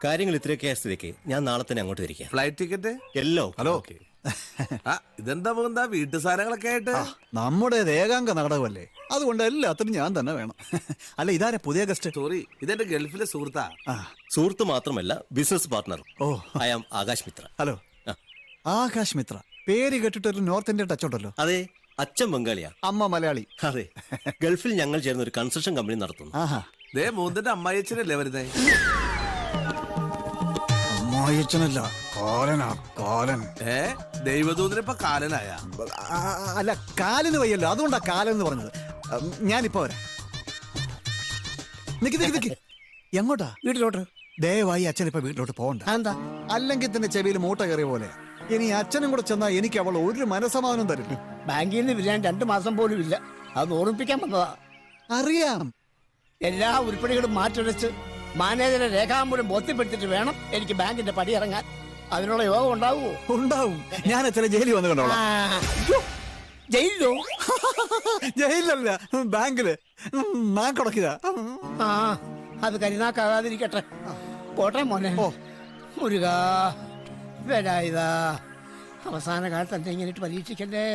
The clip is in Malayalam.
കാര്യങ്ങൾ ഇത്രയൊക്കെ ആയ സ്ഥിതിക്ക് ഞാൻ നാളെ തന്നെ അങ്ങോട്ട് തിരിക്കാം. ഫ്ലൈറ്റ് ടിക്കറ്റ് എല്ലോ ഹലോ. ഇതെന്താ പോകുന്ന വീട്ടു സാധനങ്ങളൊക്കെ ആയിട്ട്? നമ്മുടെ ഏകാംഗ നാടകമല്ലേ, അതുകൊണ്ട് എല്ലാത്തിനും ഞാൻ തന്നെ വേണം. അല്ല, ഇതാരെ പുതിയ ഗസ്റ്റ്? സോറി, ഇതെന്റെ ഗൾഫിലെ സുഹൃത്താ. സുഹൃത്ത് മാത്രമല്ല business partner. Oh, I am Akash Mitra. Hello. Akash Mitra പേര് കേട്ടിട്ടൊരു നോർത്ത് ഇന്ത്യൻ ടച്ച് ഉണ്ടല്ലോ. അതെ, അച്ഛൻ ബംഗാളിയാ, അമ്മ മലയാളി. അതെ. ഗൾഫിൽ ഞങ്ങൾ ചേർന്ന് ഒരു കൺസ്ട്രക്ഷൻ കമ്പനി നടത്തുന്നു. ആഹാ. ദേ മൂന്നിന്റെ അമ്മായിച്ചനല്ലേ വരുന്നേ? അമ്മായിച്ചനല്ല, കാലനാ കാലൻ. ദൈവദൂതനിപ്പ കാലനായ? അല്ല, കാലിന് വയ്യല്ലോ, അതുകൊണ്ടാ കാലൻ എന്ന് പറഞ്ഞത്. ഞാനിപ്പോ വരാം. നിക്ക്. എങ്ങോട്ടാ? വീട്ടിലോട്ട്. ദയവായി അച്ഛൻ ഇപ്പൊ വീട്ടിലോട്ട് പോകണ്ട. എന്താ? അല്ലെങ്കിൽ തന്നെ ചെവിയിൽ മൂട്ട കയറിയ പോലെ. ഇനി അച്ഛനും കൂടെ ചെന്നാ എനിക്ക് അവൾ ഒരു മനസമാനം തരും. ബാങ്കിൽ നിന്ന് വിരാൻ 2 മാസം പോലും ഇല്ല. അത് ഓർമ്മിപ്പിക്കാൻ വന്നതാ. അറിയാം. എല്ലാ ഉരുപ്പടികളും മാറ്റിവെച്ച് മാനേജരെ രേഖാമൂലം ബോധ്യപ്പെടുത്തിട്ട് വേണം എനിക്ക് ബാങ്കിന്റെ പടി ഇറങ്ങാൻ. അതിനുള്ള യോഗം ഉണ്ടാവുമോ? ഉണ്ടാവും. ഞാൻ അച്ഛനെ ജയിലിൽ വന്ന് കണ്ടോളാം. ജയിലിലോ? ജയിലല്ല, ബാങ്കില്. നാക്കൊടക്കുക. അത് കരിനാക്കാകാതിരിക്കട്ടെ. പോട്ടെ മോനെ. മുരുകാ, വേലായുധാ, അവസാന കാലത്ത് എന്നെ ഇങ്ങനെ പരീക്ഷിക്കണ്ടേ.